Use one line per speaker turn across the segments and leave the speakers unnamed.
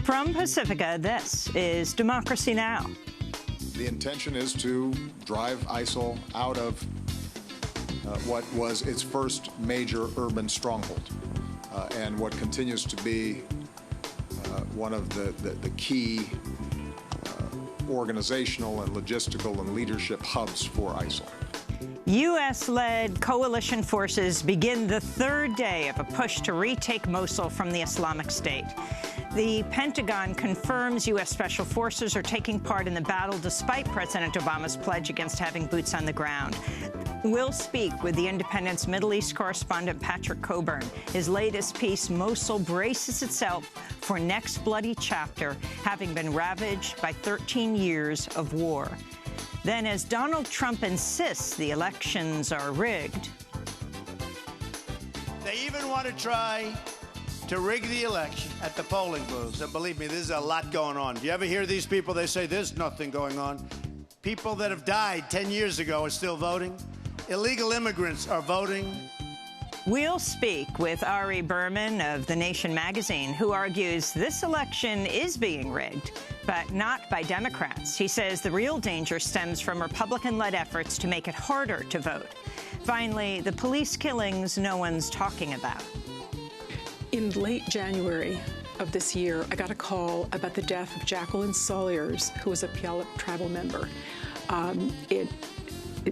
From Pacifica, this is Democracy Now!
The intention is to drive ISIL out of what was its first major urban stronghold and what continues to be one of the key organizational and logistical and leadership hubs for ISIL.
U.S.-led coalition forces begin the third day of a push to retake Mosul from the Islamic State. The Pentagon confirms U.S. Special Forces are taking part in the battle despite President Obama's pledge against having boots on the ground. We'll speak with The Independent's Middle East correspondent Patrick Coburn. His latest piece, Mosul braces itself for next bloody chapter, having been ravaged by 13 years of war. Then, as Donald Trump insists the elections are rigged.
They even want to try to rig the election at the polling booths. And believe me, there's a lot going on. Do you ever hear these people? They say there's nothing going on. People that have died 10 years ago are still voting. Illegal immigrants are voting.
We'll speak with Ari Berman of The Nation magazine, who argues this election is being rigged, but not by Democrats. He says the real danger stems from Republican-led efforts to make it harder to vote. Finally, the police killings no one's talking about.
In late January of this year, I got a call about the death of Jacqueline Sawyers, who was a Puyallup tribal member.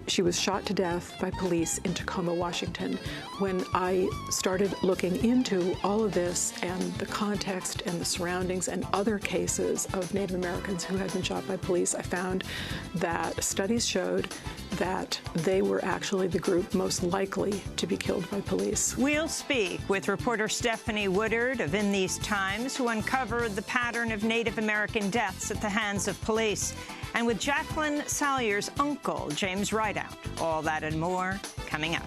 She was shot to death by police in Tacoma, Washington. When I started looking into all of this and the context and the surroundings and other cases of Native Americans who had been shot by police, I found that studies showed that they were actually the group most likely to be killed by police.
We'll speak with reporter Stephanie Woodard of In These Times, who uncovered the pattern of Native American deaths at the hands of police, and with Jacqueline Salyers' uncle, James Rideout. All that and more coming up.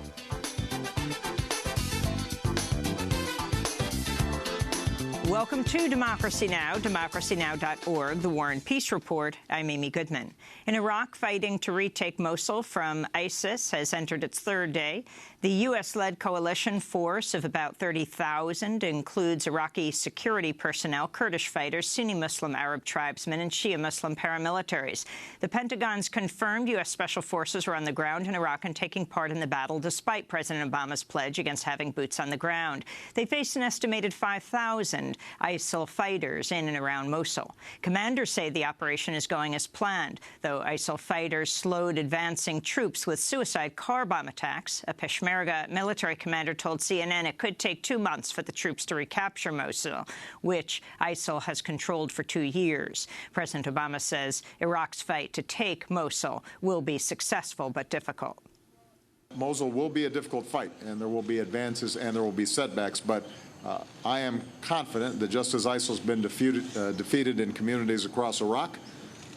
Welcome to Democracy Now!, democracynow.org, the War and Peace Report. I'm Amy Goodman. In Iraq, fighting to retake Mosul from ISIS has entered its third day. The U.S.-led coalition force of about 30,000 includes Iraqi security personnel, Kurdish fighters, Sunni Muslim Arab tribesmen, and Shia Muslim paramilitaries. The Pentagon's confirmed U.S. Special Forces are on the ground in Iraq and taking part in the battle despite President Obama's pledge against having boots on the ground. They face an estimated 5,000 ISIL fighters in and around Mosul. Commanders say the operation is going as planned, though ISIL fighters slowed advancing troops with suicide car bomb attacks. A Peshmerga military commander told CNN it could take 2 months for the troops to recapture Mosul, which ISIL has controlled for 2 years. President Obama says Iraq's fight to take Mosul will be successful but difficult.
Mosul will be a difficult fight, and there will be advances and there will be setbacks, but I am confident that just as ISIL's been defeated in communities across Iraq,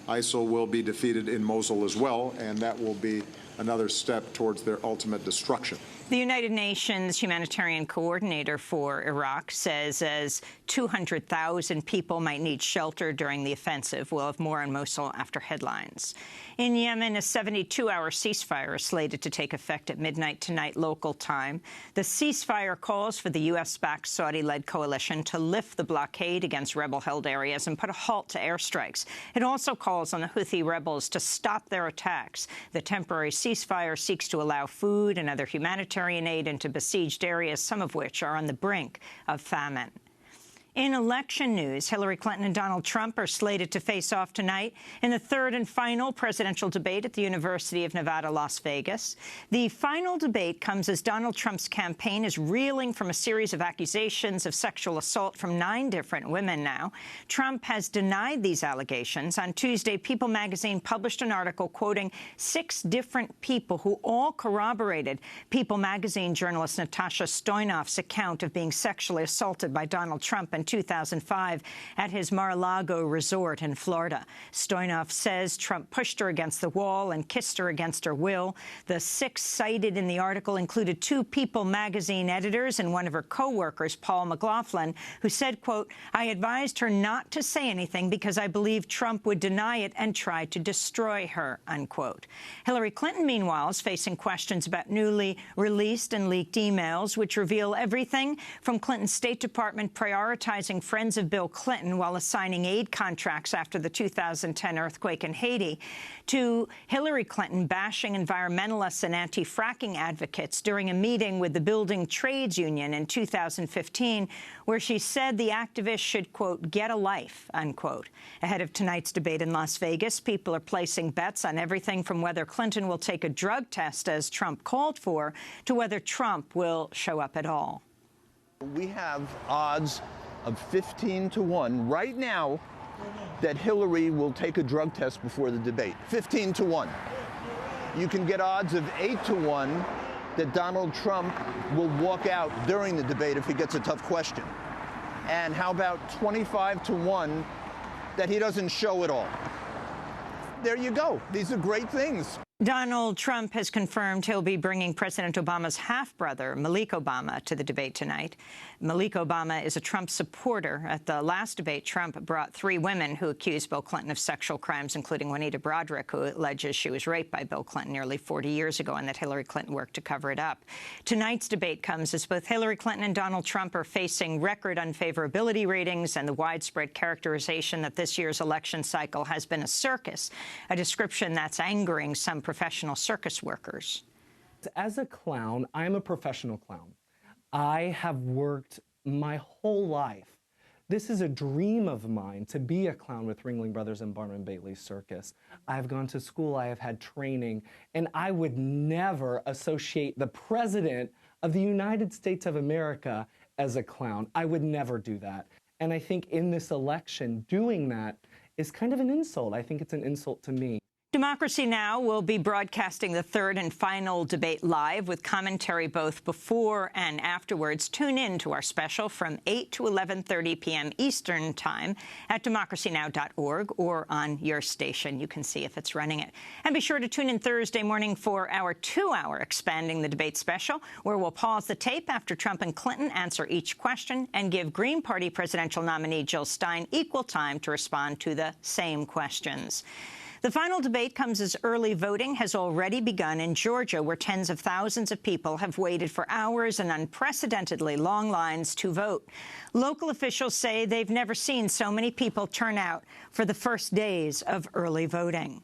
ISIL will be defeated in Mosul as well, and that will be another step towards their ultimate destruction.
The United Nations humanitarian coordinator for Iraq says as 200,000 people might need shelter during the offensive. We'll have more on Mosul after headlines. In Yemen, a 72-hour ceasefire is slated to take effect at midnight tonight local time. The ceasefire calls for the U.S.-backed Saudi-led coalition to lift the blockade against rebel-held areas and put a halt to airstrikes. It also calls on the Houthi rebels to stop their attacks. The temporary ceasefire seeks to allow food and other humanitarian aid into besieged areas, some of which are on the brink of famine. In election news, Hillary Clinton and Donald Trump are slated to face off tonight in the third and final presidential debate at the University of Nevada, Las Vegas. The final debate comes as Donald Trump's campaign is reeling from a series of accusations of sexual assault from 9 different women now. Trump has denied these allegations. On Tuesday, People magazine published an article quoting 6 different people who all corroborated People magazine journalist Natasha Stoynoff's account of being sexually assaulted by Donald Trump in 2005 at his Mar-a-Lago resort in Florida. Stoynoff says Trump pushed her against the wall and kissed her against her will. The 6 cited in the article included 2 People magazine editors and one of her co-workers, Paul McLaughlin, who said, quote, "I advised her not to say anything because I believed Trump would deny it and try to destroy her," unquote. Hillary Clinton, meanwhile, is facing questions about newly released and leaked emails, which reveal everything from Clinton's State Department prioritizing stigmatizing friends of Bill Clinton while assigning aid contracts after the 2010 earthquake in Haiti, to Hillary Clinton bashing environmentalists and anti-fracking advocates during a meeting with the Building Trades Union in 2015, where she said the activists should, quote, get a life, unquote. Ahead of tonight's debate in Las Vegas, people are placing bets on everything from whether Clinton will take a drug test, as Trump called for, to whether Trump will show up at all.
We have odds of 15 to 1 right now that Hillary will take a drug test before the debate. 15 to 1. You can get odds of 8 to 1 that Donald Trump will walk out during the debate if he gets a tough question. And how about 25 to 1 that he doesn't show at all? There you go. These are great things.
Donald Trump has confirmed he'll be bringing President Obama's half-brother, Malik Obama, to the debate tonight. Malik Obama is a Trump supporter. At the last debate, Trump brought 3 women who accused Bill Clinton of sexual crimes, including Juanita Broderick, who alleges she was raped by Bill Clinton nearly 40 years ago and that Hillary Clinton worked to cover it up. Tonight's debate comes as both Hillary Clinton and Donald Trump are facing record unfavorability ratings and the widespread characterization that this year's election cycle has been a circus, a description that's angering some professional circus workers.
As a clown, I'm a professional clown. I have worked my whole life. This is a dream of mine, to be a clown with Ringling Brothers and Barnum Bailey Circus. I've gone to school, I have had training, and I would never associate the President of the United States of America as a clown. I would never do that. And I think in this election, doing that is kind of an insult. I think it's an insult to me.
Democracy Now! Will be broadcasting the third and final debate live with commentary both before and afterwards. Tune in to our special from 8 to 11:30 p.m. Eastern Time at democracynow.org or on your station. You can see if it's running it. And be sure to tune in Thursday morning for our 2-hour Expanding the Debate special, where we'll pause the tape after Trump and Clinton answer each question and give Green Party presidential nominee Jill Stein equal time to respond to the same questions. The final debate comes as early voting has already begun in Georgia, where tens of thousands of people have waited for hours and unprecedentedly long lines to vote. Local officials say they've never seen so many people turn out for the first days of early voting.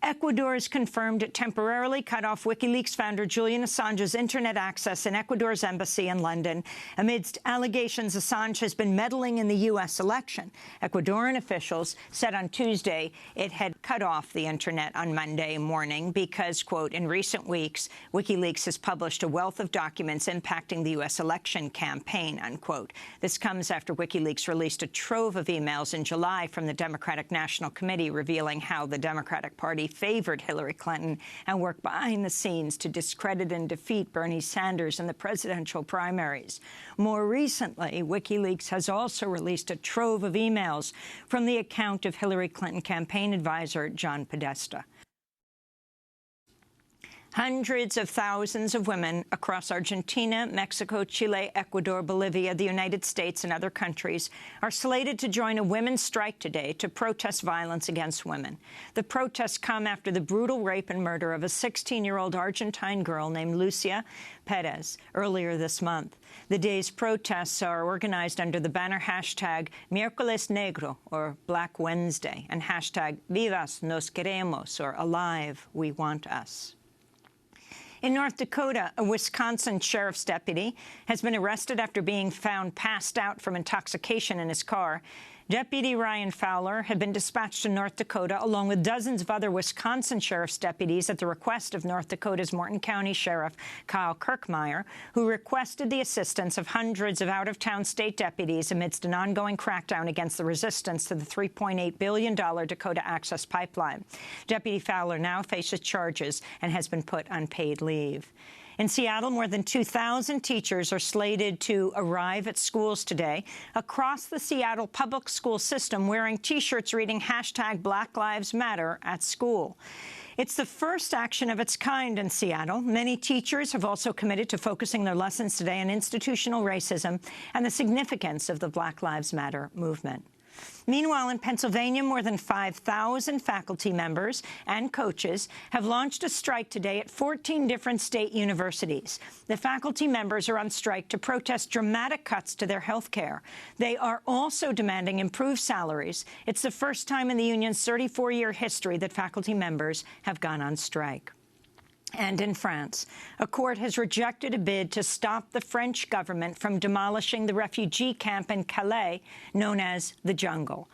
Ecuador has confirmed it temporarily cut off WikiLeaks founder Julian Assange's Internet access in Ecuador's embassy in London amidst allegations Assange has been meddling in the U.S. election. Ecuadorian officials said on Tuesday it had cut off the Internet on Monday morning because, quote, in recent weeks, WikiLeaks has published a wealth of documents impacting the U.S. election campaign, unquote. This comes after WikiLeaks released a trove of emails in July from the Democratic National Committee revealing how the Democratic Party favored Hillary Clinton and worked behind the scenes to discredit and defeat Bernie Sanders in the presidential primaries. More recently, WikiLeaks has also released a trove of emails from the account of Hillary Clinton campaign advisor John Podesta. Hundreds of thousands of women across Argentina, Mexico, Chile, Ecuador, Bolivia, the United States, and other countries are slated to join a women's strike today to protest violence against women. The protests come after the brutal rape and murder of a 16-year-old Argentine girl named Lucia Perez earlier this month. The day's protests are organized under the banner hashtag Miércoles Negro, or Black Wednesday, and hashtag Vivas nos queremos, or Alive, we want us. In North Dakota, a Wisconsin sheriff's deputy has been arrested after being found passed out from intoxication in his car. Deputy Ryan Fowler had been dispatched to North Dakota along with dozens of other Wisconsin sheriff's deputies at the request of North Dakota's Morton County Sheriff Kyle Kirkmeyer, who requested the assistance of hundreds of out-of-town state deputies amidst an ongoing crackdown against the resistance to the $3.8 billion Dakota Access Pipeline. Deputy Fowler now faces charges and has been put on paid leave. In Seattle, more than 2,000 teachers are slated to arrive at schools today across the Seattle public school system wearing T-shirts reading hashtag Black Lives Matter at school. It's the first action of its kind in Seattle. Many teachers have also committed to focusing their lessons today on institutional racism and the significance of the Black Lives Matter movement. Meanwhile, in Pennsylvania, more than 5,000 faculty members and coaches have launched a strike today at 14 different state universities. The faculty members are on strike to protest dramatic cuts to their health care. They are also demanding improved salaries. It's the first time in the union's 34-year history that faculty members have gone on strike. And in France, a court has rejected a bid to stop the French government from demolishing the refugee camp in Calais known as the Jungle.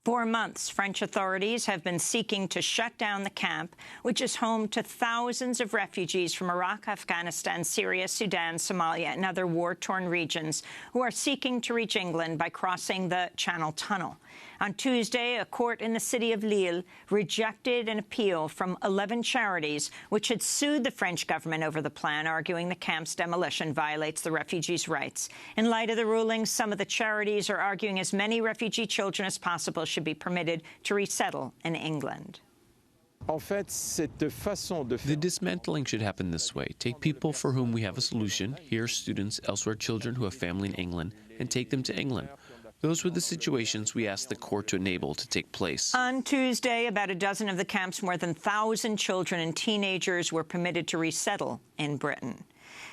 For months, French authorities have been seeking to shut down the camp, which is home to thousands of refugees from Iraq, Afghanistan, Syria, Sudan, Somalia, and other war-torn regions who are seeking to reach England by crossing the Channel Tunnel. On Tuesday, a court in the city of Lille rejected an appeal from 11 charities which had sued the French government over the plan, arguing the camp's demolition violates the refugees' rights. In light of the ruling, some of the charities are arguing as many refugee children as possible should be permitted to resettle in England.
The dismantling should happen this way. Take people for whom we have a solution, here students, elsewhere children who have family in England, and take them to England. Those were the situations we asked the court to enable to take place.
On Tuesday, about a dozen of the camp's more than 1,000 children and teenagers were permitted to resettle in Britain.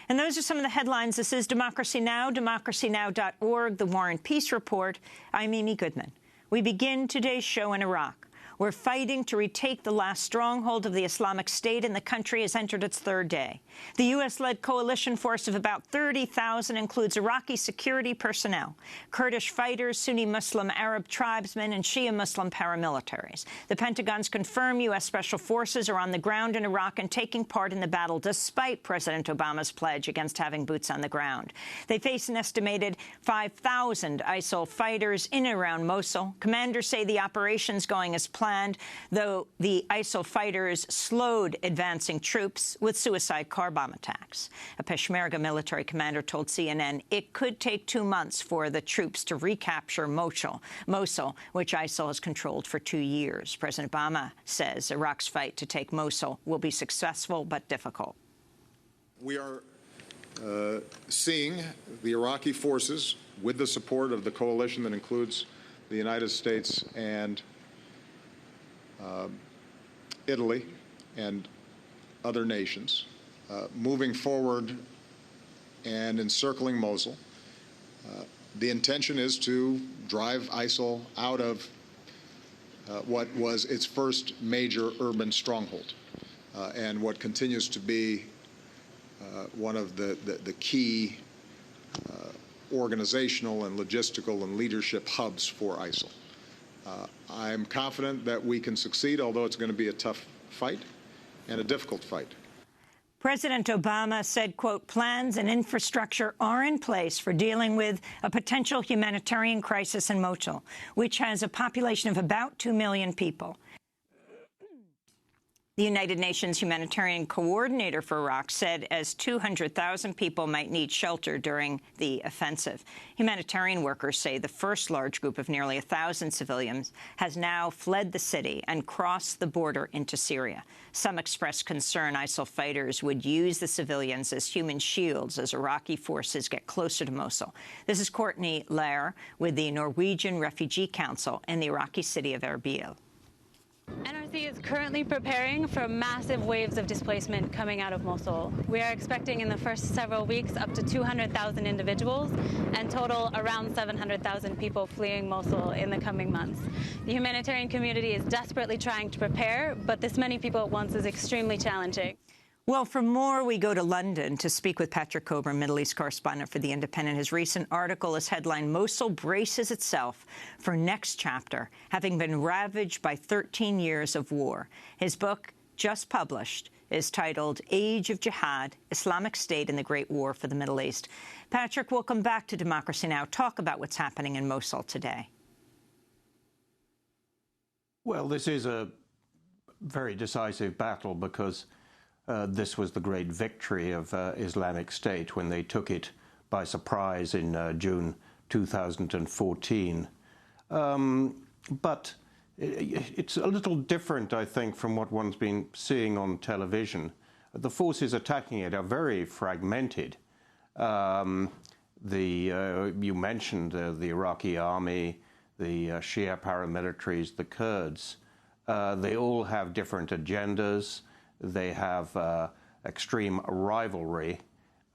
And those are some of the headlines. This is Democracy Now!, democracynow.org, the War and Peace Report. I'm Amy Goodman. We begin today's show in Iraq. We're fighting to retake the last stronghold of the Islamic State, and the country has entered its third day. The U.S.-led coalition force of about 30,000 includes Iraqi security personnel, Kurdish fighters, Sunni Muslim Arab tribesmen, and Shia Muslim paramilitaries. The Pentagon's confirmed U.S. Special Forces are on the ground in Iraq and taking part in the battle, despite President Obama's pledge against having boots on the ground. They face an estimated 5,000 ISIL fighters in and around Mosul. Commanders say the operation's going as planned, though the ISIL fighters slowed advancing troops with suicide car bomb attacks. A Peshmerga military commander told CNN it could take 2 months for the troops to recapture Mosul, which ISIL has controlled for 2 years. President Obama says Iraq's fight to take Mosul will be successful but difficult.
We are seeing the Iraqi forces, with the support of the coalition that includes the United States and Italy and other nations, moving forward and encircling Mosul. The intention is to drive ISIL out of what was its first major urban stronghold and what continues to be one of the key organizational and logistical and leadership hubs for ISIL. I'm confident that we can succeed, although it's going to be a tough fight and a difficult fight.
President Obama said, quote, plans and infrastructure are in place for dealing with a potential humanitarian crisis in Mosul, which has a population of about 2 million people. The United Nations humanitarian coordinator for Iraq said as 200,000 people might need shelter during the offensive. Humanitarian workers say the first large group of nearly 1,000 civilians has now fled the city and crossed the border into Syria. Some expressed concern ISIL fighters would use the civilians as human shields as Iraqi forces get closer to Mosul. This is Courtney Lair with the Norwegian Refugee Council in the Iraqi city of Erbil.
NRC is currently preparing for massive waves of displacement coming out of Mosul. We are expecting in the first several weeks up to 200,000 individuals and total around 700,000 people fleeing Mosul in the coming months. The humanitarian community is desperately trying to prepare, but this many people at once is extremely challenging.
Well, for more, we go to London to speak with Patrick Coburn, Middle East correspondent for The Independent. His recent article is headlined, Mosul braces itself for next chapter, having been ravaged by 13 years of war. His book, just published, is titled Age of Jihad, Islamic State and the Great War for the Middle East. Patrick, welcome back to Democracy Now! Talk about what's happening in Mosul today.
Well, this is a very decisive battle because this was the great victory of Islamic State when they took it by surprise in June 2014. But it's a little different, I think, from what one's been seeing on television. The forces attacking it are very fragmented. You mentioned the Iraqi army, the Shia paramilitaries, the Kurds. They all have different agendas. They have extreme rivalry.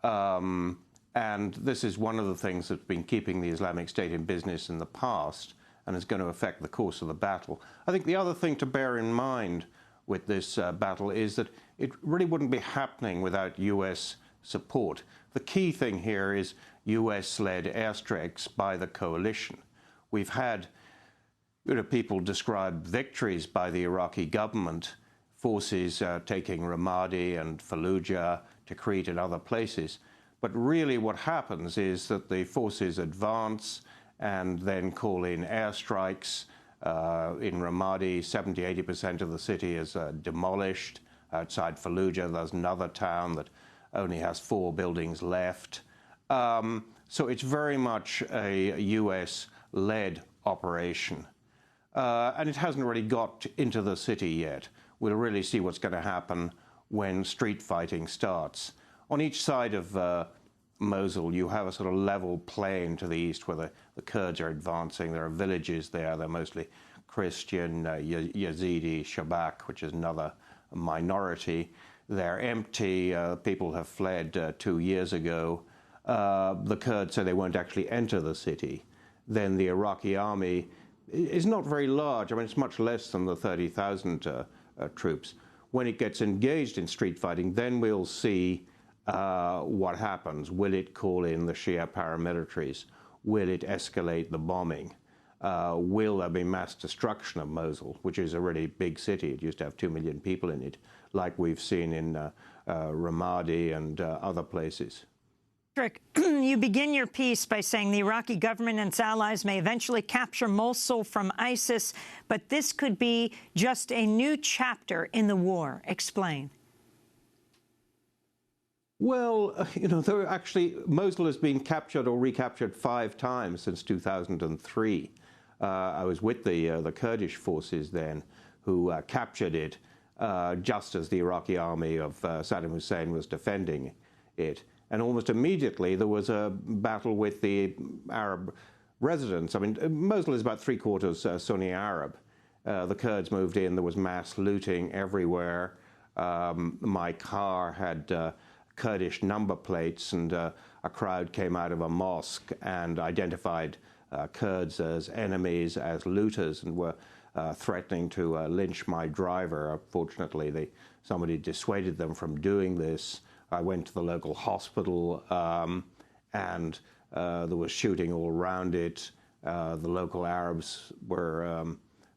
And this is one of the things that's been keeping the Islamic State in business in the past and is going to affect the course of the battle. I think the other thing to bear in mind with this battle is that it really wouldn't be happening without U.S. support. The key thing here is U.S.-led airstrikes by the coalition. We've had people describe victories by the Iraqi government, forces taking Ramadi and Fallujah, Tikrit and other places. But really what happens is that the forces advance and then call in airstrikes. In Ramadi, 70–80% of the city is demolished. Outside Fallujah, there's another town that only has 4 buildings left. So it's very much a US-led operation. And it hasn't really got into the city yet. We'll really see what's going to happen when street fighting starts. On each side of Mosul, you have a sort of level plain to the east where the Kurds are advancing. There are villages there. They're mostly Christian, Yazidi, Shabak, which is another minority. They're empty. People have fled 2 years ago. The Kurds say they won't actually enter the city. Then the Iraqi army is not very large. I mean, it's much less than the 30,000 troops. When it gets engaged in street fighting, then we'll see what happens. Will it call in the Shia paramilitaries? Will it escalate the bombing? Will there be mass destruction of Mosul, which is a really big city? It used to have 2 million people in it, like we've seen in Ramadi and other places.
Patrick, you begin your piece by saying the Iraqi government and its allies may eventually capture Mosul from ISIS, but this could be just a new chapter in the war. Explain.
Well, Mosul has been captured or recaptured 5 times since 2003. I was with the Kurdish forces then, who captured it just as the Iraqi army of Saddam Hussein was defending it. And almost immediately there was a battle with the Arab residents. I mean, Mosul is about 3/4 Sunni Arab. The Kurds moved in. There was mass looting everywhere. My car had Kurdish number plates, and a crowd came out of a mosque and identified Kurds as enemies, as looters, and were threatening to lynch my driver. Fortunately, somebody dissuaded them from doing this. I went to the local hospital, and there was shooting all around it. The local Arabs were,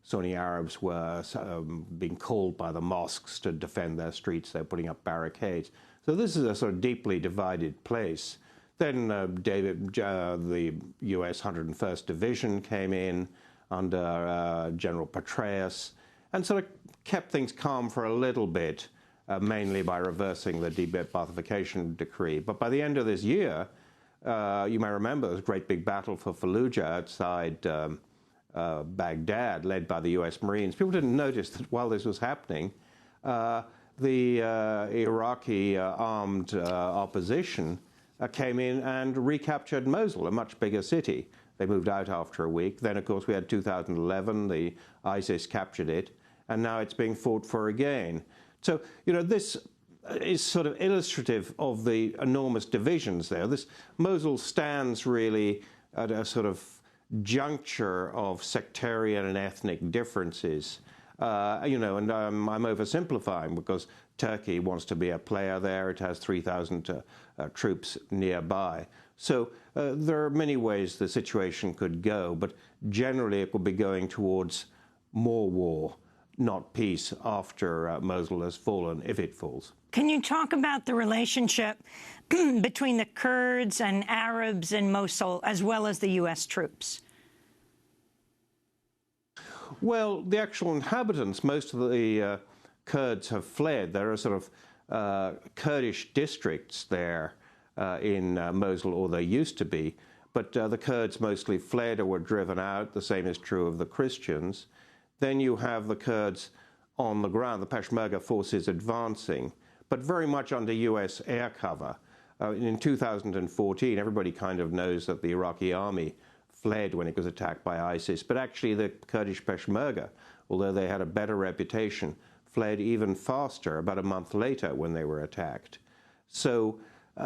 Sunni Arabs were being called by the mosques to defend their streets. They're putting up barricades. So this is a sort of deeply divided place. Then the U.S. 101st Division came in under General Petraeus and sort of kept things calm for a little bit, mainly by reversing the de-Baathification decree. But by the end of this year, you may remember there was a great big battle for Fallujah outside Baghdad, led by the U.S. Marines. People didn't notice that while this was happening, the Iraqi armed opposition came in and recaptured Mosul, a much bigger city. They moved out after a week. Then, of course, we had 2011. The ISIS captured it, and now it's being fought for again. So, this is sort of illustrative of the enormous divisions there. Mosul stands really at a sort of juncture of sectarian and ethnic differences. And I'm oversimplifying because Turkey wants to be a player there. It has 3,000 troops nearby. So there are many ways the situation could go, but generally it will be going towards more war, not peace, after Mosul has fallen, if it falls.
Can you talk about the relationship between the Kurds and Arabs in Mosul, as well as the U.S. troops?
Well, the actual inhabitants, most of the Kurds have fled. There are sort of Kurdish districts there in Mosul, or they used to be. But the Kurds mostly fled or were driven out. The same is true of the Christians. Then you have the Kurds on the ground, the Peshmerga forces advancing, but very much under U.S. air cover. In 2014, everybody kind of knows that the Iraqi army fled when it was attacked by ISIS, but actually the Kurdish Peshmerga, although they had a better reputation, fled even faster about a month later when they were attacked. So,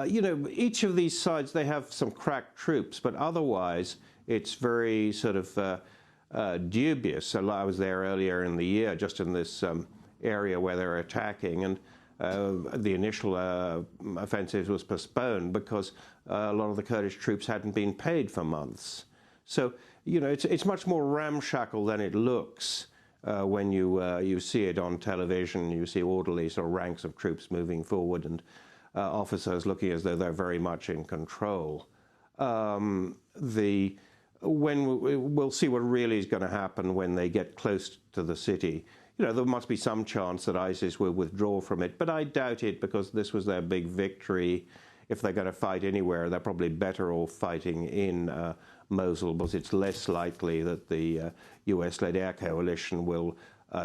you know, each of these sides, they have some crack troops, but otherwise it's very sort of dubious. So I was there earlier in the year, just in this area where they're attacking, and the initial offensive was postponed because a lot of the Kurdish troops hadn't been paid for months. So, you know, it's much more ramshackle than it looks when you see it on television. You see orderlies or ranks of troops moving forward and officers looking as though they're very much in control. We'll see what really is going to happen when they get close to the city. You know, there must be some chance that ISIS will withdraw from it, but I doubt it because this was their big victory. If they're going to fight anywhere, they're probably better off fighting in Mosul, because it's less likely that the US-led air coalition will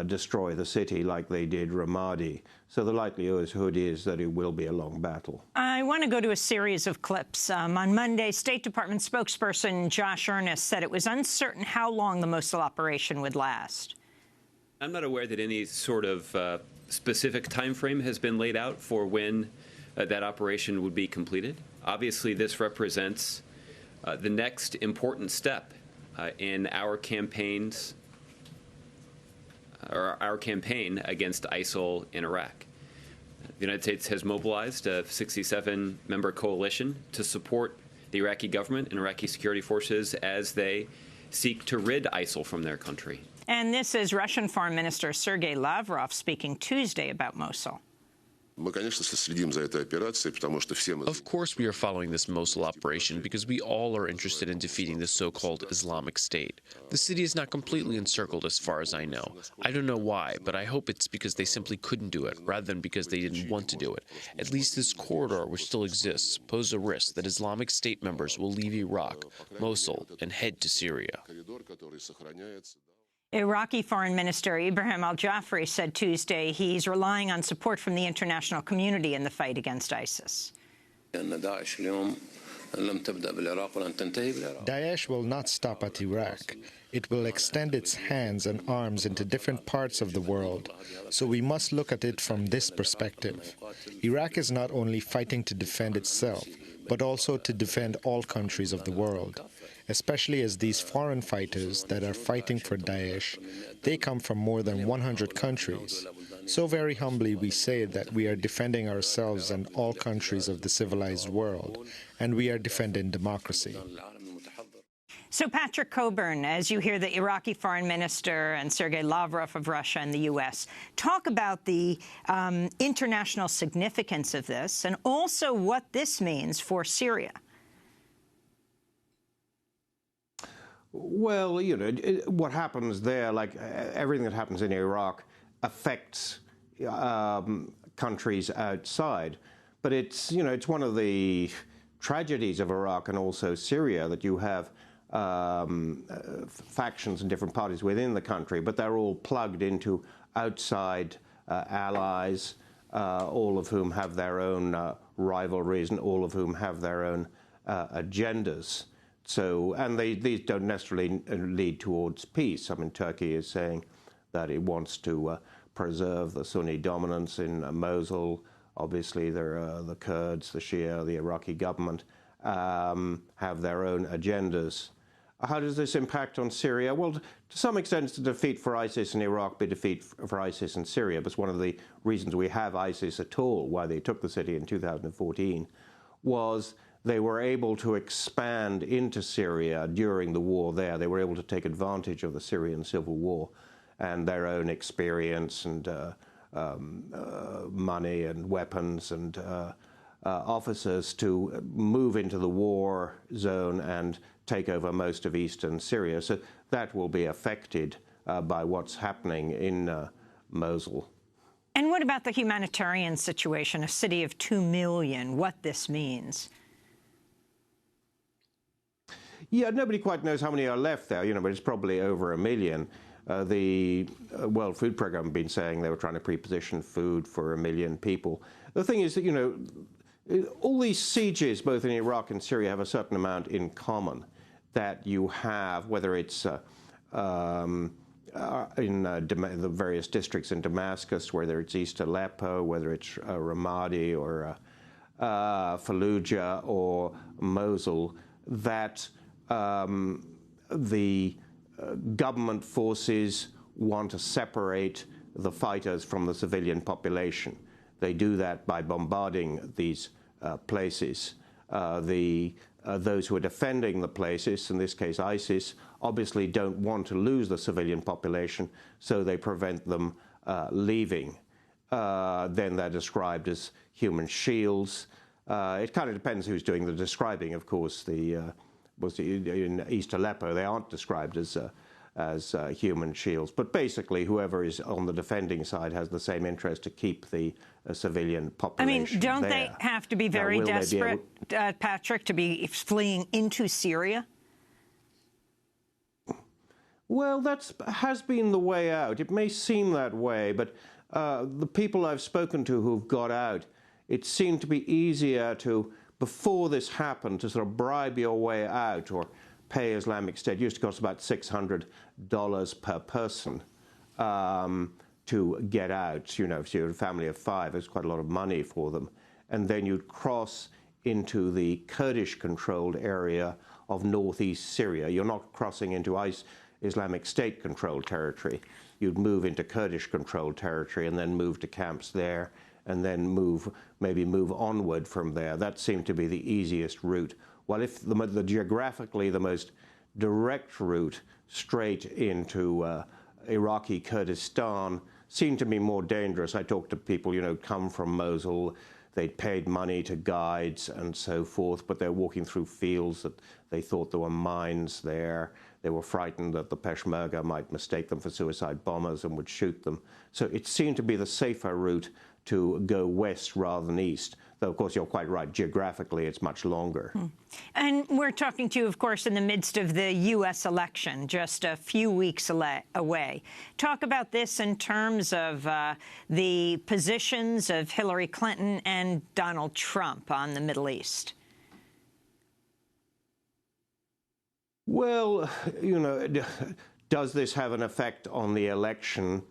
destroy the city like they did Ramadi. So the likelihood is that it will be a long battle.
I want to go to a series of clips. On Monday, State Department spokesperson Josh Earnest said it was uncertain how long the Mosul operation would last.
I'm not aware that any sort of specific time frame has been laid out for when that operation would be completed. Obviously, this represents the next important step in our campaigns, or our campaign against ISIL in Iraq. The United States has mobilized a 67-member coalition to support the Iraqi government and Iraqi security forces as they seek to rid ISIL from their country.
And this is Russian Foreign Minister Sergei Lavrov speaking Tuesday about Mosul.
Of course we are following this Mosul operation because we all are interested in defeating the so-called Islamic State. The city is not completely encircled as far as I know. I don't know why, but I hope it's because they simply couldn't do it, rather than because they didn't want to do it. At least this corridor, which still exists, poses a risk that Islamic State members will leave Iraq, Mosul, and head to Syria.
Iraqi Foreign Minister Ibrahim al-Jafri said Tuesday he's relying on support from the international community in the fight against ISIS.
Daesh will not stop at Iraq. It will extend its hands and arms into different parts of the world. So we must look at it from this perspective. Iraq is not only fighting to defend itself, but also to defend all countries of the world, especially as these foreign fighters that are fighting for Daesh, they come from more than 100 countries. So very humbly we say that we are defending ourselves and all countries of the civilized world, and we are defending democracy.
So, Patrick Coburn, as you hear the Iraqi Foreign Minister and Sergei Lavrov of Russia and the U.S. talk about the international significance of this and also what this means for Syria.
Well, you know, what happens there, like everything that happens in Iraq, affects countries outside. But it's, you know, it's one of the tragedies of Iraq and also Syria that you have factions and different parties within the country, but they're all plugged into outside allies, all of whom have their own rivalries and all of whom have their own agendas. So, and these don't necessarily lead towards peace. I mean, Turkey is saying that it wants to preserve the Sunni dominance in Mosul. Obviously, there are the Kurds, the Shia, the Iraqi government have their own agendas. How does this impact on Syria? Well, to some extent, it's a defeat for ISIS in Iraq, but a defeat for ISIS in Syria. But one of the reasons we have ISIS at all, why they took the city in 2014, was they were able to expand into Syria during the war there. They were able to take advantage of the Syrian civil war and their own experience and money and weapons and officers to move into the war zone and take over most of eastern Syria. So that will be affected by what's happening in Mosul.
And what about the humanitarian situation, a city of 2 million, what this means?
Yeah, nobody quite knows how many are left there, you know, but it's probably over 1 million. The World Food Programme have been saying they were trying to pre-position food for 1 million people. The thing is that, you know, all these sieges, both in Iraq and Syria, have a certain amount in common. That you have, whether it's in the various districts in Damascus, whether it's East Aleppo, whether it's Ramadi or Fallujah or Mosul, that the government forces want to separate the fighters from the civilian population. They do that by bombarding these places. Those who are defending the places, in this case ISIS, obviously don't want to lose the civilian population, so they prevent them leaving. Then they're described as human shields. It kind of depends who's doing the describing, of course. In East Aleppo, they aren't described as human shields. But basically, whoever is on the defending side has the same interest to keep the civilian population.
I mean, don't
there.
they have to be very desperate, Patrick, to be fleeing into Syria?
Well, that has been the way out. It may seem that way, but the people I've spoken to who've got out, it seemed to be easier to, before this happened, to sort of bribe your way out or pay Islamic State. It used to cost about $600 per person to get out. You know, if you're a family of 5, it's quite a lot of money for them. And then you'd cross into the Kurdish-controlled area of northeast Syria. You're not crossing into Islamic State-controlled territory. You'd move into Kurdish-controlled territory and then move to camps there, and then maybe move onward from there. That seemed to be the easiest route. Well, if geographically the most direct route straight into Iraqi Kurdistan seemed to be more dangerous. I talked to people, you know, come from Mosul. They'd paid money to guides and so forth, but they're walking through fields that they thought there were mines there. They were frightened that the Peshmerga might mistake them for suicide bombers and would shoot them. So it seemed to be the safer route to go west rather than east. Though, of course, you're quite right. Geographically, it's much longer.
And we're talking to you, of course, in the midst of the U.S. election, just a few weeks away. Talk about this in terms of the positions of Hillary Clinton and Donald Trump on the Middle East.
Well, you know, does this have an effect on the election?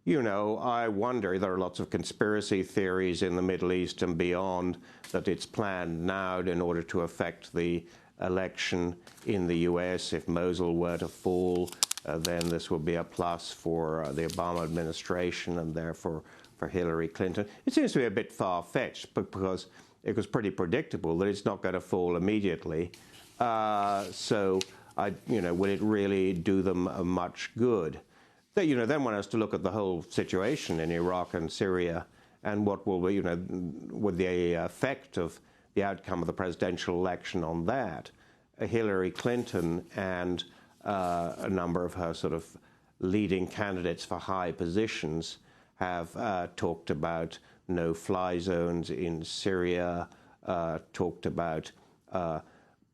You know, I wonder. There are lots of conspiracy theories in the Middle East and beyond that it's planned now in order to affect the election in the U.S. If Mosul were to fall, then this will be a plus for the Obama administration and therefore for Hillary Clinton. It seems to be a bit far-fetched because it was pretty predictable that it's not going to fall immediately. So, will it really do them much good? Then one has to look at the whole situation in Iraq and Syria and what will be, with the effect of the outcome of the presidential election on that. Hillary Clinton and a number of her sort of leading candidates for high positions have talked about no-fly zones in Syria, talked about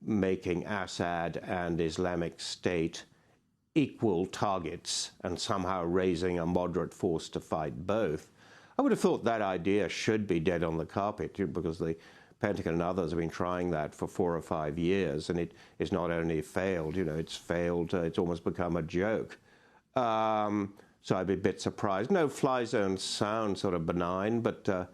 making Assad and Islamic State equal targets and somehow raising a moderate force to fight both. I would have thought that idea should be dead on the carpet because the Pentagon and others have been trying that for 4 or 5 years, and it's not only failed, it's failed, it's almost become a joke. So I'd be a bit surprised. No-fly zones sound sort of benign, but a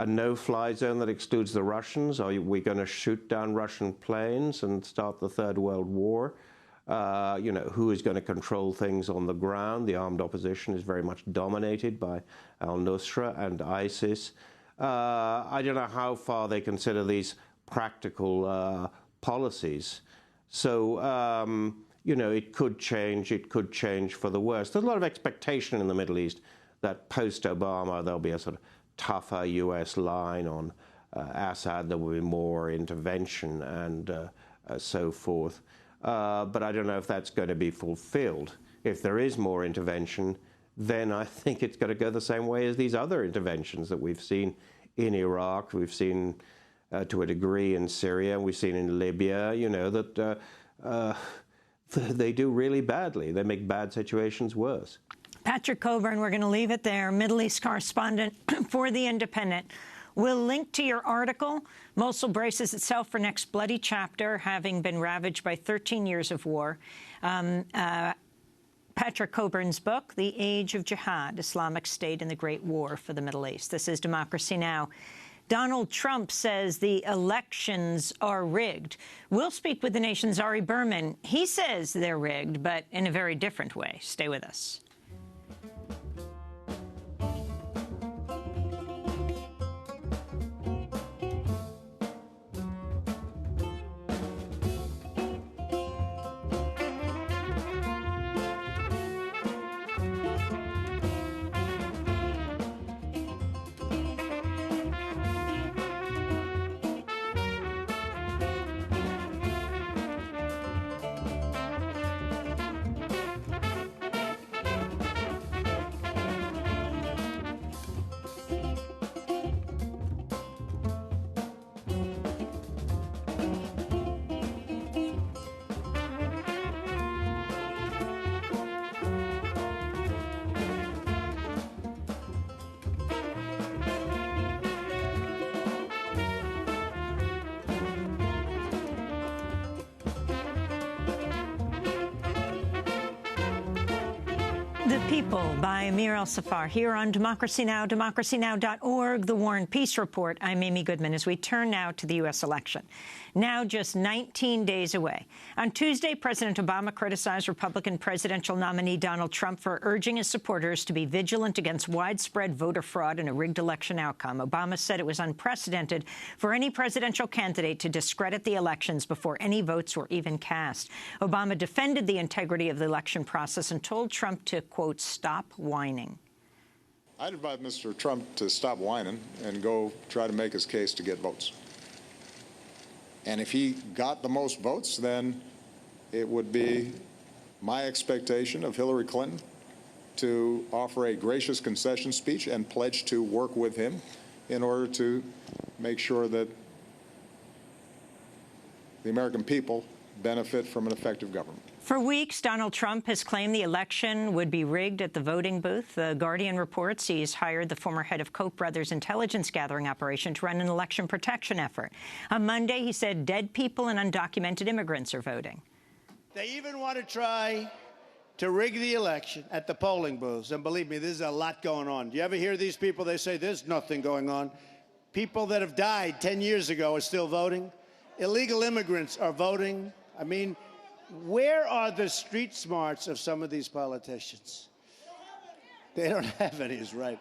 no-fly zone that excludes the Russians? Are we going to shoot down Russian planes and start the Third World War? Who is going to control things on the ground? The armed opposition is very much dominated by al-Nusra and ISIS. I don't know how far they consider these practical policies. So, it could change for the worse. There's a lot of expectation in the Middle East that post-Obama there'll be a sort of tougher U.S. line on Assad. There will be more intervention and so forth. But I don't know if that's going to be fulfilled. If there is more intervention, then I think it's going to go the same way as these other interventions that we've seen in Iraq, we've seen to a degree in Syria, we've seen in Libya, that they do really badly. They make bad situations worse.
Patrick Coburn, we're going to leave it there, Middle East correspondent for The Independent. We'll link to your article. Mosul braces itself for next bloody chapter, having been ravaged by 13 years of war. Patrick Coburn's book, The Age of Jihad, Islamic State and the Great War for the Middle East. This is Democracy Now! Donald Trump says the elections are rigged. We'll speak with the nation's Ari Berman. He says they're rigged, but in a very different way. Stay with us. The People by Amir El-Safar here on Democracy Now!, democracynow.org, The War and Peace Report. I'm Amy Goodman as we turn now to the U.S. election. Now just 19 days away. On Tuesday, President Obama criticized Republican presidential nominee Donald Trump for urging his supporters to be vigilant against widespread voter fraud and a rigged election outcome. Obama said it was unprecedented for any presidential candidate to discredit the elections before any votes were even cast. Obama defended the integrity of the election process and told Trump to, quote, stop whining.
I'd advise Mr. Trump to stop whining and go try to make his case to get votes. And if he got the most votes, then it would be my expectation of Hillary Clinton to offer a gracious concession speech and pledge to work with him in order to make sure that the American people benefit from an effective government.
For weeks, Donald Trump has claimed the election would be rigged at the voting booth. The Guardian reports he's hired the former head of Koch brothers' intelligence gathering operation to run an election protection effort. On Monday, he said dead people and undocumented immigrants are voting.
They even want to try to rig the election at the polling booths. And believe me, there's a lot going on. Do you ever hear these people? They say there's nothing going on. People that have died 10 years ago are still voting. Illegal immigrants are voting. I mean, where are the street smarts of some of these politicians? They don't have any, is right.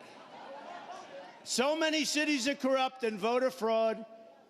So many cities are corrupt and voter fraud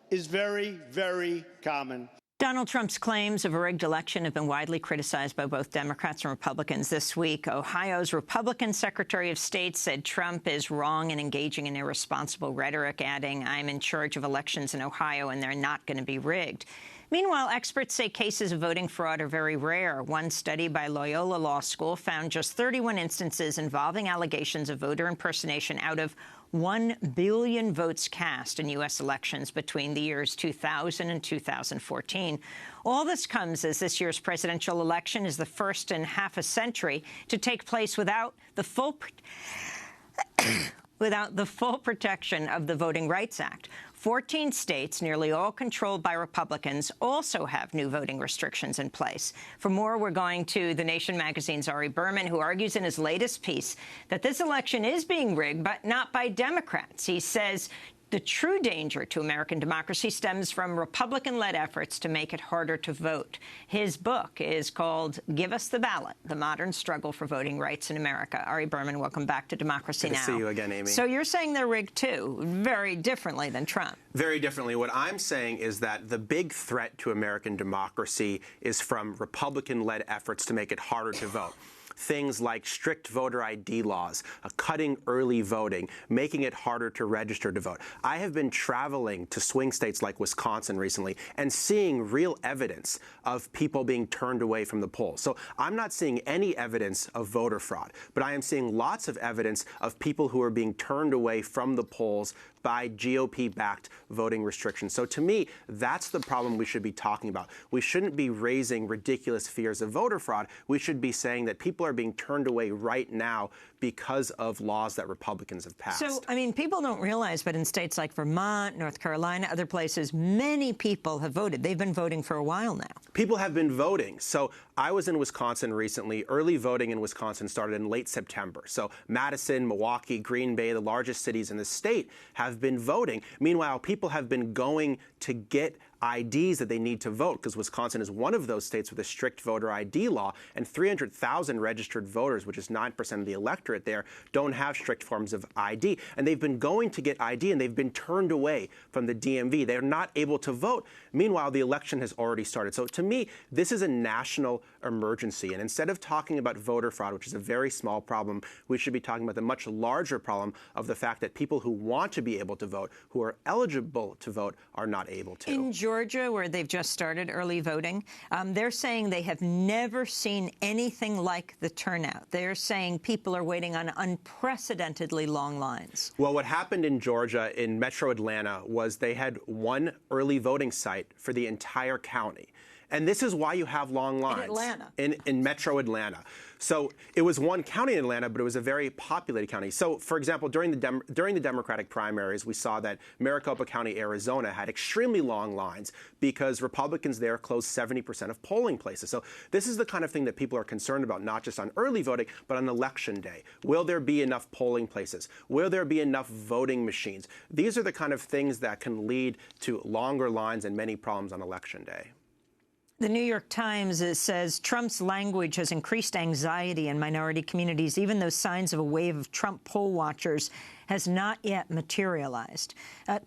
is very, very common.
Donald Trump's claims of a rigged election have been widely criticized by both Democrats and Republicans this week. Ohio's Republican Secretary of State said Trump is wrong in engaging in irresponsible rhetoric, adding, I'm in charge of elections in Ohio and they're not going to be rigged. Meanwhile, experts say cases of voting fraud are very rare. One study by Loyola Law School found just 31 instances involving allegations of voter impersonation out of 1 billion votes cast in U.S. elections between the years 2000 and 2014. All this comes as this year's presidential election is the first in half a century to take place without the full protection of the Voting Rights Act. 14 states, nearly all controlled by Republicans, also have new voting restrictions in place. For more, we're going to The Nation magazine's Ari Berman, who argues in his latest piece that this election is being rigged, but not by Democrats. He says the true danger to American democracy stems from Republican-led efforts to make it harder to vote. His book is called Give Us the Ballot, The Modern Struggle for Voting Rights in America. Ari Berman, welcome back to Democracy Now!
Good to see you again, Amy.
So you're saying they're rigged, too, very differently than Trump.
Very differently. What I'm saying is that the big threat to American democracy is from Republican-led efforts to make it harder to vote. Things like strict voter ID laws, cutting early voting, making it harder to register to vote. I have been traveling to swing states like Wisconsin recently and seeing real evidence of people being turned away from the polls. So I'm not seeing any evidence of voter fraud, but I am seeing lots of evidence of people who are being turned away from the polls by GOP-backed voting restrictions. So to me, that's the problem we should be talking about. We shouldn't be raising ridiculous fears of voter fraud. We should be saying that people are being turned away right now because of laws that Republicans have passed.
So, I mean, people don't realize, but in states like Vermont, North Carolina, other places, many people have voted. They've been voting for a while now.
People have been voting. So I was in Wisconsin recently. Early voting in Wisconsin started in late September. So Madison, Milwaukee, Green Bay, the largest cities in the state, have been voting. Meanwhile, people have been going to get IDs that they need to vote, because Wisconsin is one of those states with a strict voter ID law, and 300,000 registered voters, which is 9% of the electorate there, don't have strict forms of ID. And they've been going to get ID, and they've been turned away from the DMV. They're not able to vote. Meanwhile, the election has already started. So to me, this is a national emergency. And instead of talking about voter fraud, which is a very small problem, we should be talking about the much larger problem of the fact that people who want to be able to vote, who are eligible to vote, are not able to.
In Georgia, where they've just started early voting, they're saying they have never seen anything like the turnout. They're saying people are waiting on unprecedentedly long lines.
Well, what happened in Georgia, in Metro Atlanta, was they had one early voting site for the entire county. And this is why you have long lines.
In Atlanta.
In Metro Atlanta. So it was one county in Atlanta, but it was a very populated county. So, for example, during the Democratic primaries, we saw that Maricopa County, Arizona, had extremely long lines because Republicans there closed 70% of polling places. So this is the kind of thing that people are concerned about, not just on early voting, but on Election Day. Will there be enough polling places? Will there be enough voting machines? These are the kind of things that can lead to longer lines and many problems on Election Day.
The New York Times says Trump's language has increased anxiety in minority communities, even though signs of a wave of Trump poll watchers has not yet materialized.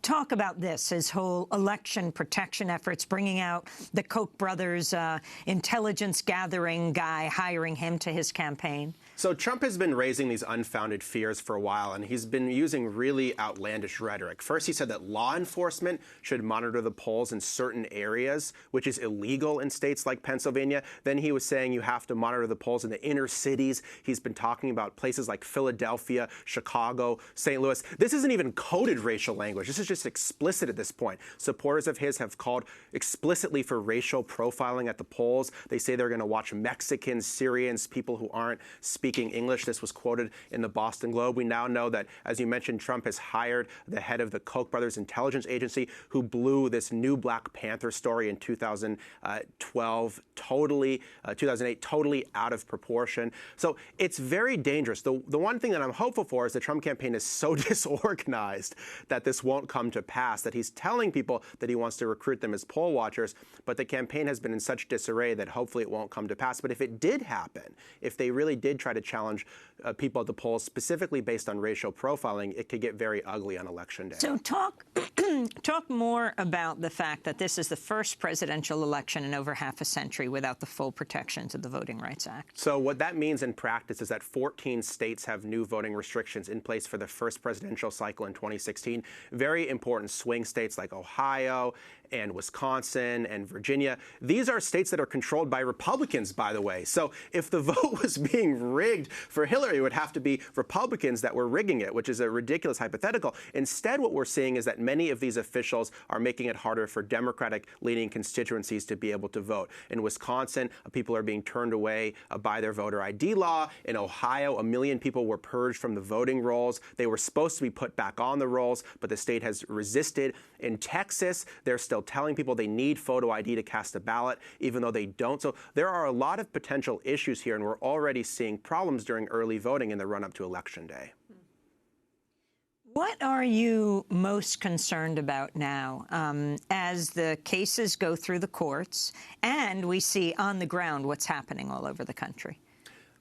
Talk about this, his whole election protection efforts, bringing out the Koch brothers intelligence gathering guy, hiring him to his campaign.
So Trump has been raising these unfounded fears for a while, and he's been using really outlandish rhetoric. First, he said that law enforcement should monitor the polls in certain areas, which is illegal in states like Pennsylvania. Then he was saying you have to monitor the polls in the inner cities. He's been talking about places like Philadelphia, Chicago, St. Louis. This isn't even coded racial language. This is just explicit at this point. Supporters of his have called explicitly for racial profiling at the polls. They say they're going to watch Mexicans, Syrians, people who aren't speaking English. This was quoted in the Boston Globe. We now know that, as you mentioned, Trump has hired the head of the Koch brothers intelligence agency, who blew this new Black Panther story in 2012 2008 totally out of proportion. So it's very dangerous. The one thing that I'm hopeful for is the Trump campaign is so disorganized that this won't come to pass, that he's telling people that he wants to recruit them as poll watchers, but the campaign has been in such disarray that hopefully it won't come to pass. But if it did happen, if they really did try to challenge people at the polls specifically based on racial profiling, it could get very ugly on Election Day.
So talk more about the fact that this is the first presidential election in over half a century without the full protections of the Voting Rights Act.
So what that means in practice is that 14 states have new voting restrictions in place for the first presidential cycle in 2016. Very important swing states like Ohio and Wisconsin and Virginia. These are states that are controlled by Republicans, by the way. So if the vote was being rigged for Hillary, it would have to be Republicans that were rigging it, which is a ridiculous hypothetical. Instead, what we're seeing is that many of these officials are making it harder for Democratic-leaning constituencies to be able to vote. In Wisconsin, people are being turned away by their voter ID law. In Ohio, 1 million people were purged from the voting rolls. They were supposed to be put back on the rolls, but the state has resisted. In Texas, they're still telling people they need photo ID to cast a ballot, even though they don't. So there are a lot of potential issues here, and we're already seeing problems during early voting in the run-up to Election Day.
What are you most concerned about now as the cases go through the courts and we see on the ground what's happening all over the country?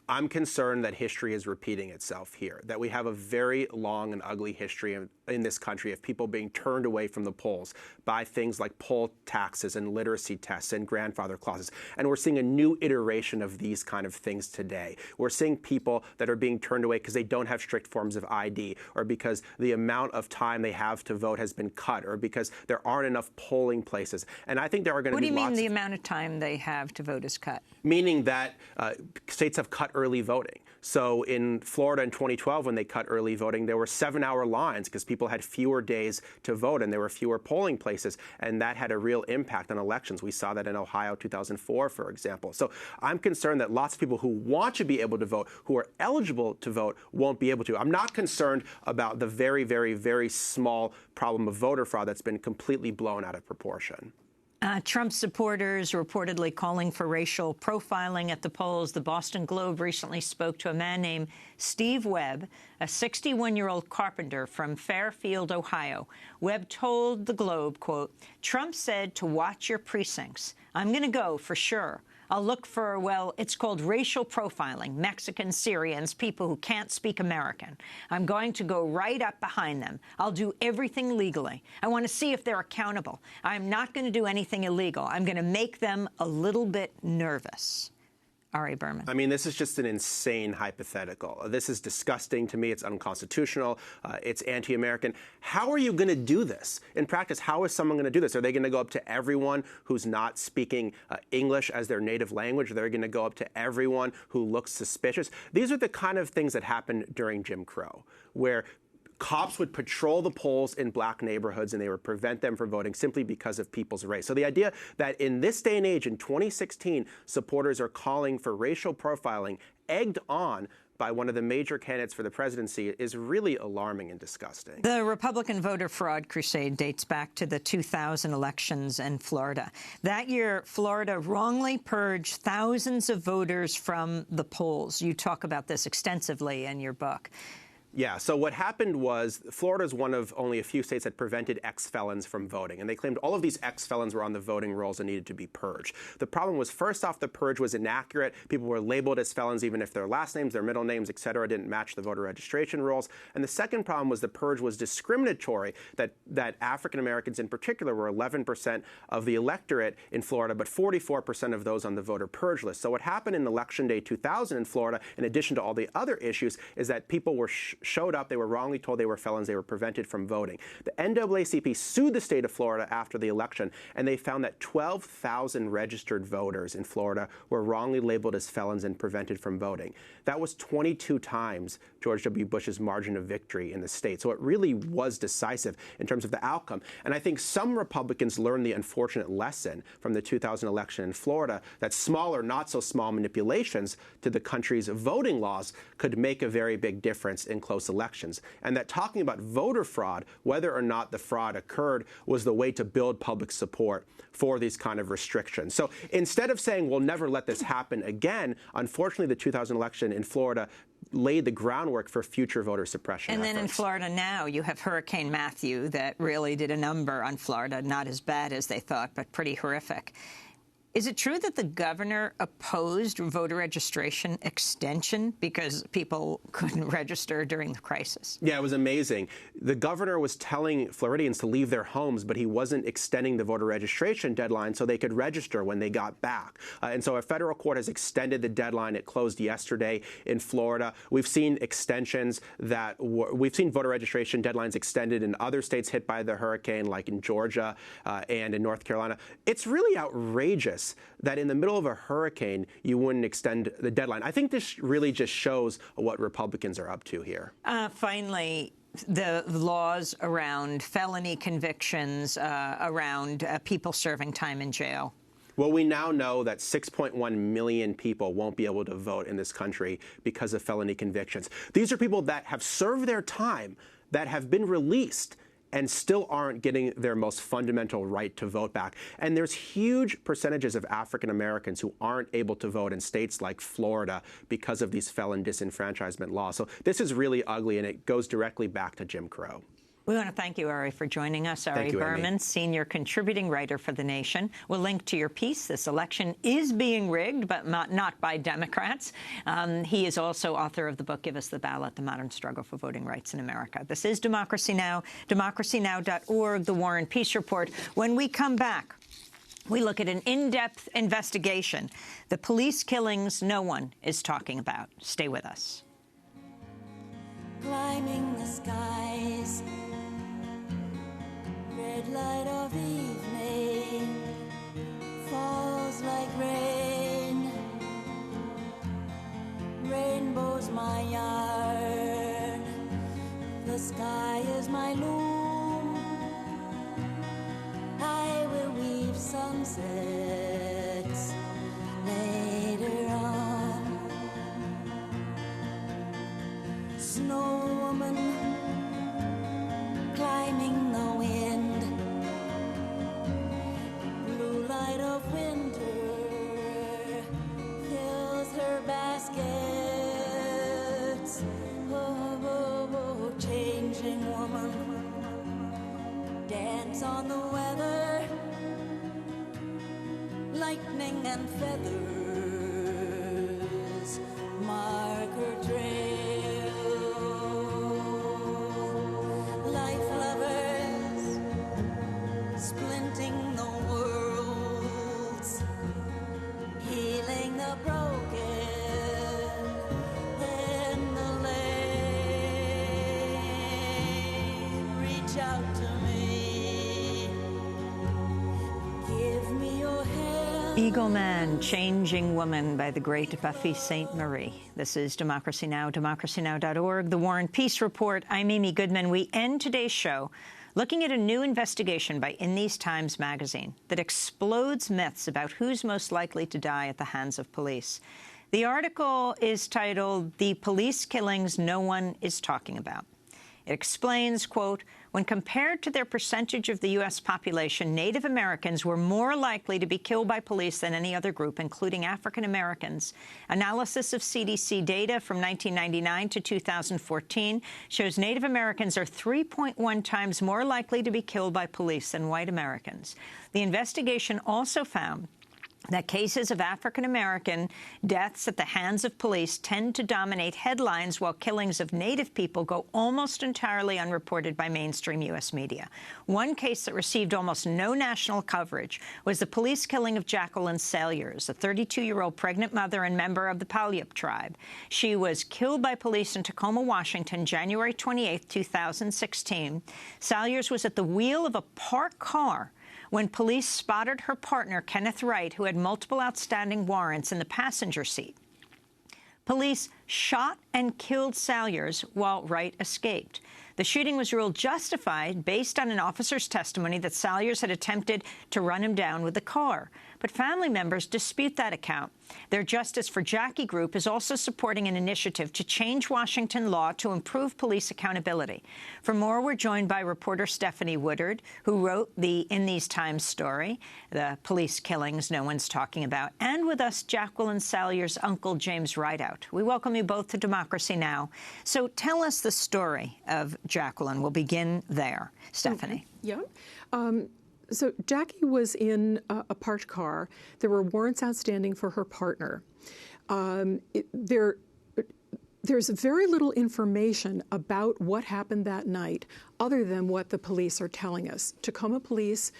I'm concerned that history is repeating itself here, that we have a very long and ugly history in this country of people being turned away from the polls by things like poll taxes and literacy tests and grandfather clauses. And we're seeing a new iteration of these kind of things today. We're seeing people that are being turned away because they don't have strict forms of ID, or because the amount of time they have to vote has been cut, or because there aren't enough polling places. And I think there are going to be lots.
What do you mean the amount of time they have to vote is cut?
Meaning that states have cut early voting. So in Florida in 2012, when they cut early voting, there were 7-hour lines because people had fewer days to vote and there were fewer polling places, and that had a real impact on elections. We saw that in Ohio 2004, for example. So I'm concerned that lots of people who want to be able to vote, who are eligible to vote, won't be able to. I'm not concerned about the very, very, very small problem of voter fraud that's been completely blown out of proportion.
Trump supporters reportedly calling for racial profiling at the polls. The Boston Globe recently spoke to a man named Steve Webb, a 61-year-old carpenter from Fairfield, Ohio. Webb told the Globe, quote, "Trump said to watch your precincts. I'm going to go for sure. I'll look for, well, it's called racial profiling, Mexicans, Syrians, people who can't speak American. I'm going to go right up behind them. I'll do everything legally. I want to see if they're accountable. I'm not going to do anything illegal. I'm going to make them a little bit nervous." Ari Berman.
I mean, this is just an insane hypothetical. This is disgusting to me. It's unconstitutional. It's anti-American. How are you going to do this? In practice, how is someone going to do this? Are they going to go up to everyone who's not speaking English as their native language? Are they going to go up to everyone who looks suspicious? These are the kind of things that happened during Jim Crow, where cops would patrol the polls in black neighborhoods and they would prevent them from voting simply because of people's race. So the idea that in this day and age, in 2016, supporters are calling for racial profiling, egged on by one of the major candidates for the presidency, is really alarming and disgusting.
The Republican voter fraud crusade dates back to the 2000 elections in Florida. That year, Florida wrongly purged thousands of voters from the polls. You talk about this extensively in your book.
Yeah, so what happened was Florida is one of only a few states that prevented ex-felons from voting, and they claimed all of these ex-felons were on the voting rolls and needed to be purged. The problem was, first off, the purge was inaccurate. People were labeled as felons even if their last names, their middle names, et cetera, didn't match the voter registration rolls. And the second problem was the purge was discriminatory, that African Americans in particular were 11% of the electorate in Florida, but 44% of those on the voter purge list. So what happened in Election Day 2000 in Florida, in addition to all the other issues, is that people were showed up, they were wrongly told they were felons, they were prevented from voting. The NAACP sued the state of Florida after the election, and they found that 12,000 registered voters in Florida were wrongly labeled as felons and prevented from voting. That was 22 times George W. Bush's margin of victory in the state. So it really was decisive in terms of the outcome. And I think some Republicans learned the unfortunate lesson from the 2000 election in Florida that small or not so small manipulations to the country's voting laws could make a very big difference in close elections. And that talking about voter fraud, whether or not the fraud occurred, was the way to build public support for these kind of restrictions. So instead of saying we'll never let this happen again, unfortunately the 2000 election in Florida laid the groundwork for future voter suppression
And
efforts.
then in Florida now, you have Hurricane Matthew that really did a number on Florida, not as bad as they thought, but pretty horrific. Is it true that the governor opposed voter registration extension because people couldn't register during the crisis?
Yeah, it was amazing. The governor was telling Floridians to leave their homes, but he wasn't extending the voter registration deadline so they could register when they got back. And so a federal court has extended the deadline. It closed yesterday in Florida. We've seen extensions we've seen voter registration deadlines extended in other states hit by the hurricane, like in Georgia and in North Carolina. It's really outrageous that in the middle of a hurricane, you wouldn't extend the deadline. I think this really just shows what Republicans are up to here.
Finally, the laws around felony convictions, around people serving time in jail.
Well, we now know that 6.1 million people won't be able to vote in this country because of felony convictions. These are people that have served their time, that have been released, and still aren't getting their most fundamental right to vote back. And there's huge percentages of African Americans who aren't able to vote in states like Florida because of these felon disenfranchisement laws. So this is really ugly, and it goes directly back to Jim Crow.
We want to thank you, Ari, for joining us. Ari Berman, senior contributing writer for The Nation. We'll link to your piece. This election is being rigged, but not by Democrats. He is also author of the book, Give Us the Ballot, The Modern Struggle for Voting Rights in America. This is Democracy Now!, democracynow.org, The War and Peace Report. When we come back, we look at an in-depth investigation, the police killings no one is talking about. Stay with us.
Climbing the skies, red light of evening falls like rain, snow woman climbing the wind, blue light of winter fills her baskets. Oh, changing woman, dance on the weather, lightning and feathers mark her trail. Life lovers splinting the worlds, healing the broken in the lane. Reach out to me, give me your hand.
Eagle Man, Changing Woman by the great Buffy St. Marie. This is Democracy Now!, democracynow.org, The War and Peace Report. I'm Amy Goodman. We end today's show looking at a new investigation by In These Times magazine that explodes myths about who's most likely to die at the hands of police. The article is titled, "The Police Killings No One is Talking About." It explains, quote, when compared to their percentage of the U.S. population, Native Americans were more likely to be killed by police than any other group, including African Americans. Analysis of CDC data from 1999 to 2014 shows Native Americans are 3.1 times more likely to be killed by police than white Americans. The investigation also found that cases of African-American deaths at the hands of police tend to dominate headlines, while killings of Native people go almost entirely unreported by mainstream U.S. media. One case that received almost no national coverage was the police killing of Jacqueline Salyers, a 32-year-old pregnant mother and member of the Puyallup tribe. She was killed by police in Tacoma, Washington, January 28, 2016. Salyers was at the wheel of a parked car when police spotted her partner, Kenneth Wright, who had multiple outstanding warrants, in the passenger seat. Police shot and killed Salyers while Wright escaped. The shooting was ruled justified based on an officer's testimony that Salyers had attempted to run him down with the car. But family members dispute that account. Their Justice for Jackie group is also supporting an initiative to change Washington law to improve police accountability. For more, we're joined by reporter Stephanie Woodard, who wrote the In These Times story, The Police Killings No One's Talking About, and with us, Jacqueline Salyers' uncle, James Rideout. We welcome you both to Democracy Now! So tell us the story of Jacqueline. We'll begin there. Stephanie.
Yeah. So Jackie was in a parked car. There were warrants outstanding for her partner. There's very little information about what happened that night other than what the police are telling us. Tacoma police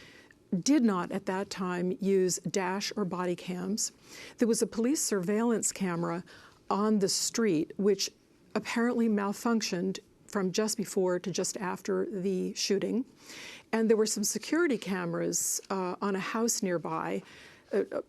did not at that time use dash or body cams. There was a police surveillance camera on the street which apparently malfunctioned from just before to just after the shooting. And there were some security cameras on a house nearby,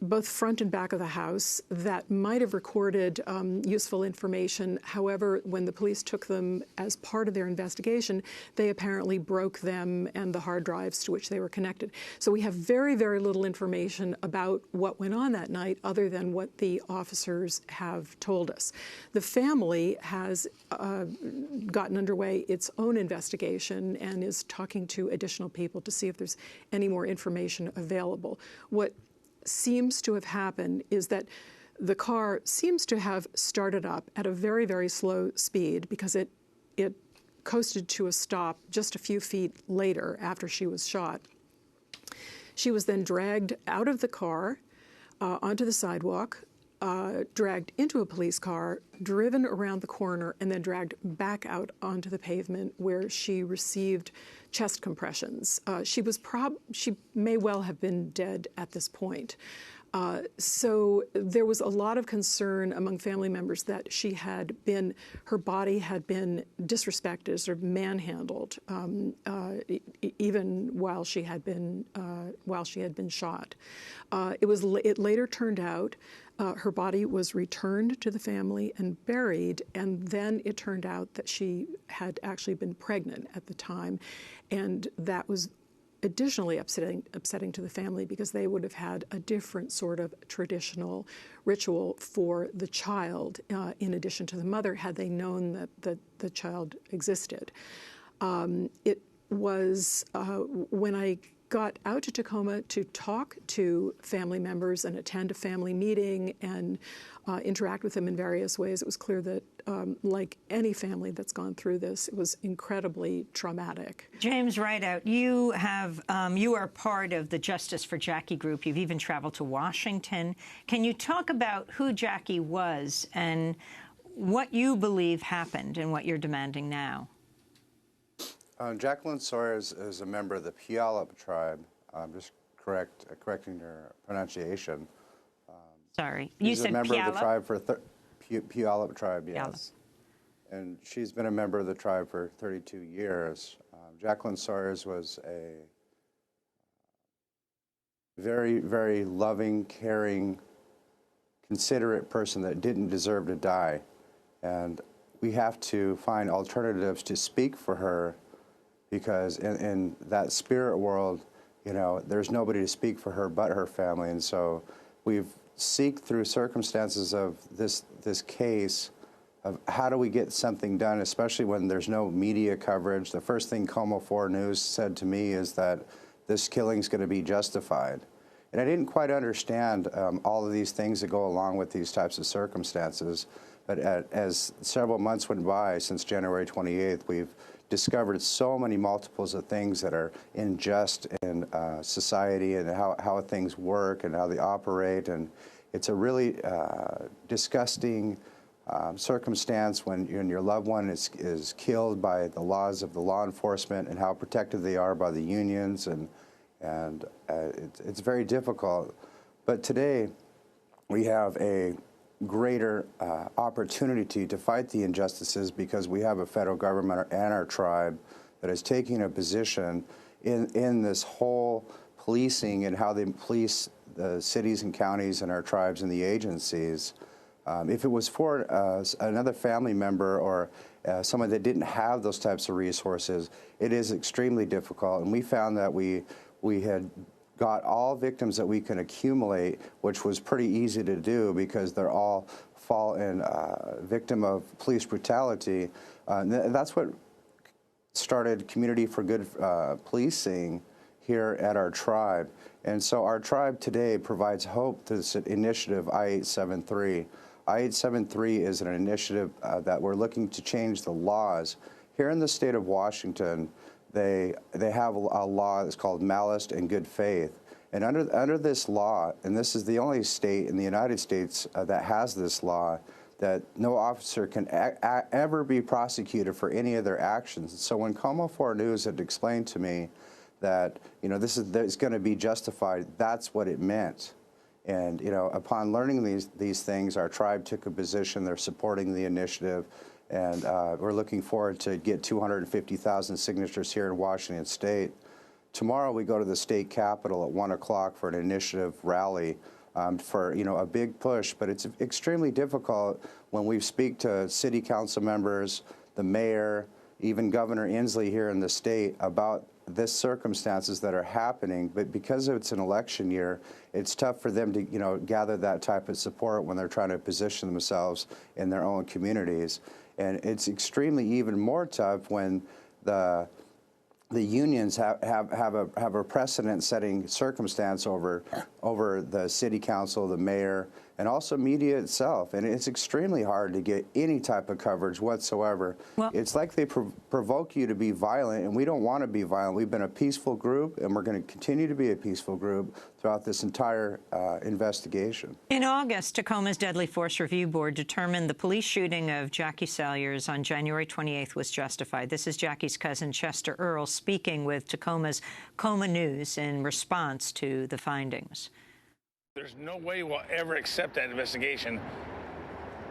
both front and back of the house, that might have recorded useful information. However, when the police took them as part of their investigation, they apparently broke them and the hard drives to which they were connected. So we have very, very little information about what went on that night other than what the officers have told us. The family has gotten underway its own investigation and is talking to additional people to see if there's any more information available. What seems to have happened is that the car seems to have started up at a very, very slow speed because it coasted to a stop just a few feet later after she was shot. She was then dragged out of the car onto the sidewalk, dragged into a police car, driven around the corner, and then dragged back out onto the pavement where she received chest compressions. She may well have been dead at this point. So there was a lot of concern among family members that her body had been disrespected, sort of manhandled, even while she had been shot. It later turned out her body was returned to the family and buried, and then it turned out that she had actually been pregnant at the time, and that was additionally upsetting to the family, because they would have had a different sort of traditional ritual for the child in addition to the mother, had they known that the child existed. It was when I got out to Tacoma to talk to family members and attend a family meeting and interact with them in various ways, it was clear that, like any family that's gone through this, it was incredibly traumatic.
James Rideout, you are part of the Justice for Jackie group. You've even traveled to Washington. Can you talk about who Jackie was and what you believe happened and what you're demanding now?
Jacqueline Sawyers is a member of the Puyallup tribe. Just correcting her pronunciation.
Sorry, you said
She's a member of the tribe for Puyallup tribe, yes.
Puyallup.
And she's been a member of the tribe for 32 years. Jacqueline Sawyers was a very, very loving, caring, considerate person that didn't deserve to die. And we have to find alternatives to speak for her, because in that spirit world, you know, there's nobody to speak for her but her family. And so we've seek through circumstances of this case of how do we get something done, especially when there's no media coverage. The first thing Como 4 News said to me is that this killing's going to be justified. And I didn't quite understand all of these things that go along with these types of circumstances. But as several months went by since January 28th, we've discovered so many multiples of things that are unjust in society, and how things work and how they operate. And it's a really disgusting circumstance when your loved one is killed by the laws of the law enforcement, and how protected they are by the unions. And it's very difficult. But today we have a greater opportunity to fight the injustices, because we have a federal government and our tribe that is taking a position in this whole policing and how they police the cities and counties and our tribes and the agencies. If it was for another family member or someone that didn't have those types of resources, it is extremely difficult. And we found that we had got all victims that we can accumulate, which was pretty easy to do because they're all fall in victim of police brutality. That's what started Community for Good Policing here at our tribe. And so our tribe today provides hope to this initiative, I-873. I-873 is an initiative that we're looking to change the laws. Here in the state of Washington, they have a law that's called malice and good faith. And under this law, and this is the only state in the United States that has this law, that no officer can ever be prosecuted for any of their actions. So when Como 4 News had explained to me that, you know, this is going to be justified, that's what it meant. And, you know, upon learning these things, our tribe took a position. They're supporting the initiative. And we're looking forward to get 250,000 signatures here in Washington State. Tomorrow we go to the state capitol at 1 o'clock for an initiative rally for, you know, a big push. But it's extremely difficult when we speak to city council members, the mayor, even Governor Inslee here in the state about this circumstances that are happening. But because it's an election year, it's tough for them to, you know, gather that type of support when they're trying to position themselves in their own communities. And it's extremely even more tough when the unions have a precedent-setting circumstance over the city council, the mayor, and also media itself. And it's extremely hard to get any type of coverage whatsoever. Well, it's like they provoke you to be violent, and we don't want to be violent. We've been a peaceful group, and we're going to continue to be a peaceful group throughout this entire investigation.
In August, Tacoma's Deadly Force Review Board determined the police shooting of Jackie Salyers on January 28th was justified. This is Jackie's cousin, Chester Earl, speaking with Tacoma's Coma News in response to the findings.
There's no way we'll ever accept that investigation.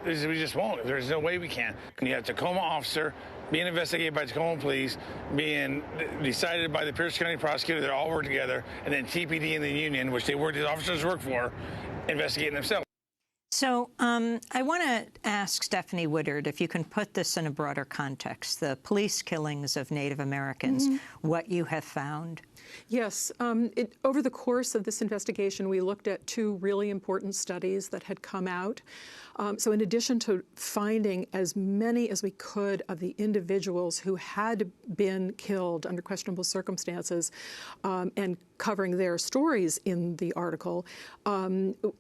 We just won't. There's no way we can. And you have a Tacoma officer being investigated by Tacoma police, being decided by the Pierce County prosecutor. They all work together, and then TPD and the union, which the officers work for, investigating themselves.
So I want to ask Stephanie Woodard if you can put this in a broader context, the police killings of Native Americans, what you have found.
Yes. Over the course of this investigation, we looked at two really important studies that had come out. So in addition to finding as many as we could of the individuals who had been killed under questionable circumstances and covering their stories in the article,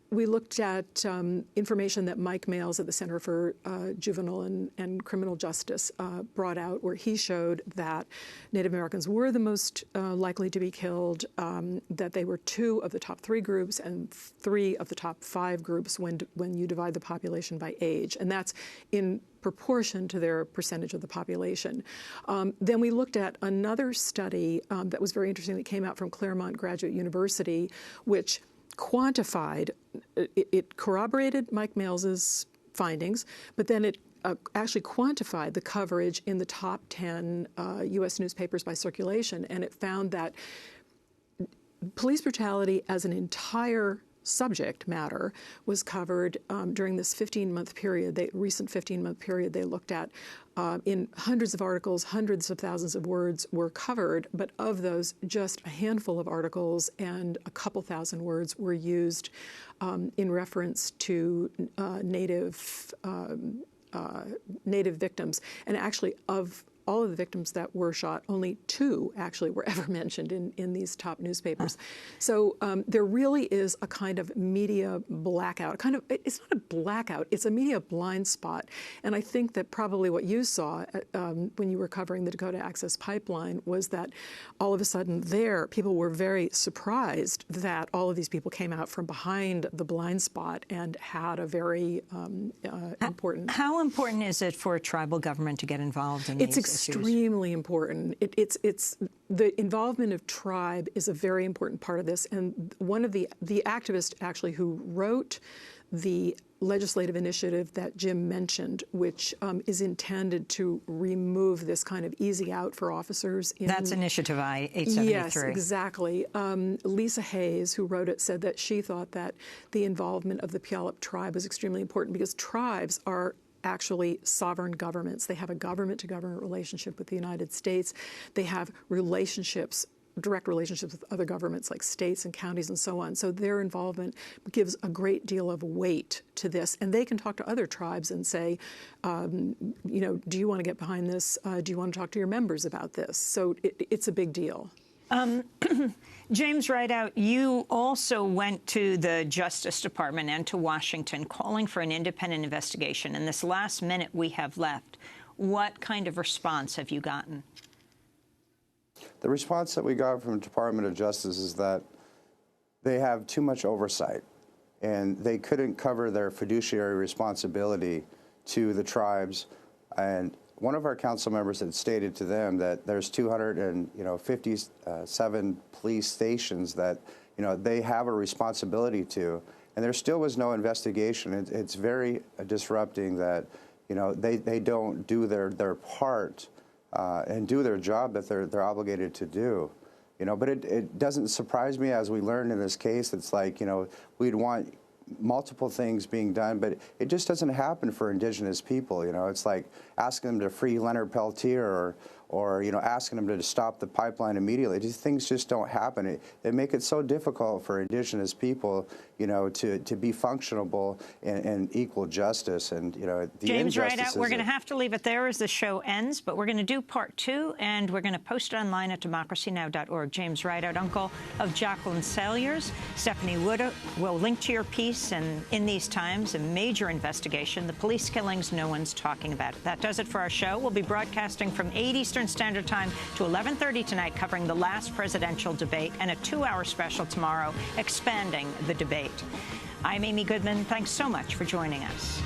we looked at information that Mike Males at the Center for Juvenile and Criminal Justice brought out, where he showed that Native Americans were the most likely to be killed, that they were 2 of the top 3 groups and 3 of the top 5 groups when you divide the population by age, and that's in proportion to their percentage of the population. Then we looked at another study that was very interesting that came out from Claremont Graduate University, which quantified, it corroborated Mike Males's findings, but then it actually quantified the coverage in the top 10 U.S. newspapers by circulation, and it found that police brutality as an entire subject matter was covered during this 15-month period, recent 15-month period they looked at. In hundreds of articles, hundreds of thousands of words were covered, but of those, just a handful of articles and a couple thousand words were used in reference to Native victims. And actually, of all of the victims that were shot, only 2 actually were ever mentioned in these top newspapers. So there really is a kind of media blackout. It's not a blackout, it's a media blind spot. And I think that probably what you saw when you were covering the Dakota Access Pipeline was that all of a sudden people were very surprised that all of these people came out from behind the blind spot and had a very important...
How important is it for a tribal government to get involved in these issues?
Extremely important. It's the involvement of tribe is a very important part of this. And one of the activists actually who wrote the legislative initiative that Jim mentioned, which is intended to remove this kind of easy out for officers.
That's Initiative I-873.
Yes, exactly. Lisa Hayes, who wrote it, said that she thought that the involvement of the Puyallup tribe was extremely important because tribes are actually sovereign governments. They have a government-to-government relationship with the United States. They have direct relationships with other governments like states and counties and so on. So their involvement gives a great deal of weight to this. And they can talk to other tribes and say, do you want to get behind this? Do you want to talk to your members about this? So it's a big deal.
James Rideout, you also went to the Justice Department and to Washington calling for an independent investigation. In this last minute we have left, what kind of response have you gotten?
The response that we got from the Department of Justice is that they have too much oversight, and they couldn't cover their fiduciary responsibility to the tribes. And one of our council members had stated to them that there's 257 police stations that they have a responsibility to, and there still was no investigation. It's very disrupting that they don't do their part and do their job that they're obligated to do. But it doesn't surprise me, as we learned in this case. It's like we'd want multiple things being done, but it just doesn't happen for Indigenous people. It's like asking them to free Leonard Peltier or asking them to stop the pipeline immediately. These things just don't happen. They make it so difficult for Indigenous people, to be functionable and equal justice. And
James Rideout, we're going to have to leave it there as the show ends, but we're going to do part 2, and we're going to post it online at democracynow.org. James Rideout, uncle of Jacqueline Salyers. Stephanie Woodard will link to your piece, and in these times, a major investigation, the police killings no one's talking about. That does it for our show. We'll be broadcasting from 8 Eastern Standard Time to 11:30 tonight, covering the last presidential debate, and a 2-hour special tomorrow expanding the debate. I'm Amy Goodman. Thanks so much for joining us.